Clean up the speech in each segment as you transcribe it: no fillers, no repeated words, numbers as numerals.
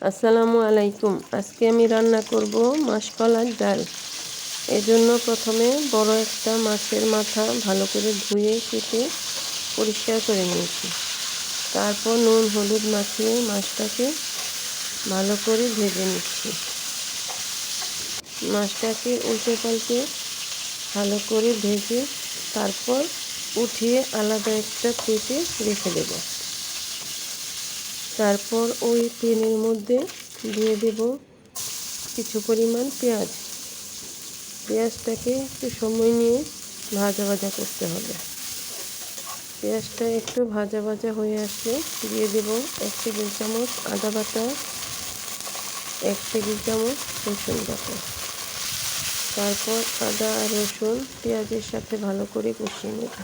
আসসালামু আলাইকুম। আজকে আমি রান্না করব মাসকলাইর ডাল। এজন্য প্রথমে বড় একটা মাছের মাথা ভালো করে ধুয়ে কেটে পরিষ্কার করে নিয়েছি। তারপর নুন হলুদ মাখিয়ে মাছটাকে ভালো করে ভেজে নিচ্ছি। মাছটাকে উল্টে পাল্টে ভালো করে ভেজে তারপর উঠিয়ে আলাদা একটা প্লেটে রেখে দেব। তারপর ওই প্যানের মধ্যে দিয়ে দেব কিছু পরিমাণ পেঁয়াজ। পেঁয়াজটাকে একটু সময় নিয়ে ভাজা ভাজা করতে হবে। পেঁয়াজটা একটু ভাজা ভাজা হয়ে আসলে দিয়ে দেব 1 টেবিল চামচ আদা বাটা, 1 টেবিল চামচ রসুন বাটা। তারপর আদা আর রসুন পেঁয়াজের সাথে ভালো করে কষিয়ে নেব।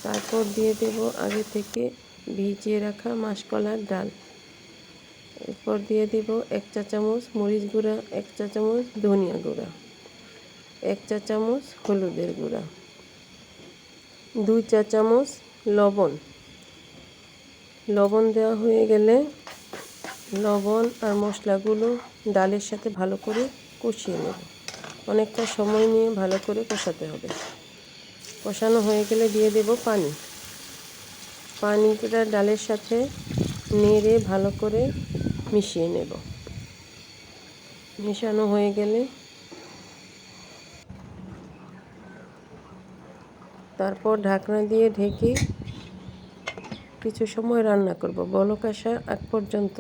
তারপর দিয়ে দেব আগে থেকে ভিজিয়ে রাখা মাসকলাইর ডাল। এরপর দিয়ে দেব 1 চা চামচ মরিচ গুঁড়া, 1 চা চামচ ধনিয়া গুঁড়া, 1 চা চামচ হলুদের গুঁড়া, 2 চা চামচ লবণ। লবণ দেওয়া হয়ে গেলে লবণ আর মশলাগুলো ডালের সাথে ভালো করে কষিয়ে নেব। অনেকটা সময় নিয়ে ভালো করে কষাতে হবে। কষানো হয়ে গেলে দিয়ে দেব পানি। পানিটা ডালের সাথে নেড়ে ভালো করে মিশিয়ে নেব। মেশানো হয়ে গেলে তারপর ঢাকনা দিয়ে ঢেকে কিছু সময় রান্না করব। বলক আসা আগ পর্যন্ত।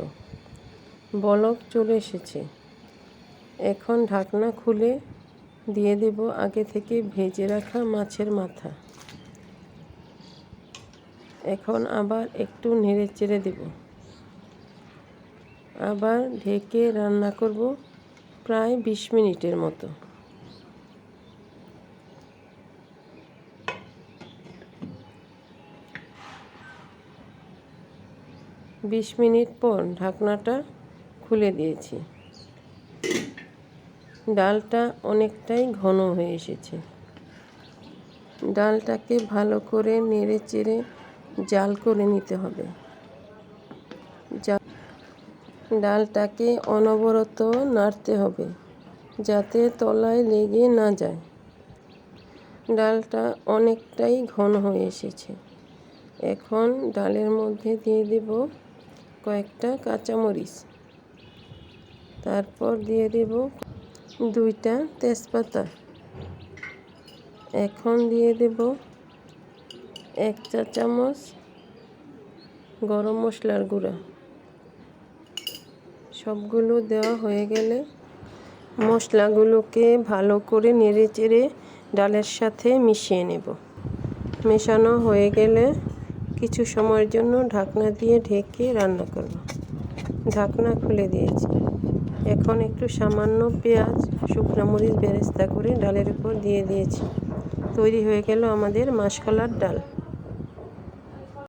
বলক চলে এসেছে। এখন ঢাকনা খুলে দিয়ে দেব আগে থেকে ভেজে রাখা মাছের মাথা। এখন আবার একটু নেড়ে চেড়ে দেব। আবার ঢেকে রান্না করব প্রায় 20 মিনিটের মতো। বিশ মিনিট পর ঢাকনাটা খুলে দিয়েছি। ডালটা অনেকটাই ঘন হয়ে এসেছে। ডালটাকে ভালো করে নেড়ে চেড়ে জাল করে নিতে হবে। ডালটাকে অনবরত নাড়তে হবে যাতে তলায় লেগে না যায়। ডালটা অনেকটাই ঘন হয়ে এসেছে। এখন ডালের মধ্যে দিয়ে দেব কয়েকটা কাঁচামরিচ। তারপর দিয়ে দেব 2টা তেজপাতা। এখন দিয়ে দেব 1 চা চামচ গরম মশলার গুঁড়া। সবগুলো দেওয়া হয়ে গেলে মশলাগুলোকে ভালো করে নেড়ে চেড়ে ডালের সাথে মিশিয়ে নেব। মেশানো হয়ে গেলে কিছু সময়ের জন্য ঢাকনা দিয়ে ঢেকে রান্না করব। ঢাকনা খুলে দিয়েছি। এখন একটু সামান্য পেঁয়াজ শুকনো মরিচ বেরেস্তা করে ডালের উপর দিয়ে দিয়েছি। তৈরি হয়ে গেল আমাদের মাসকলাইর ডাল।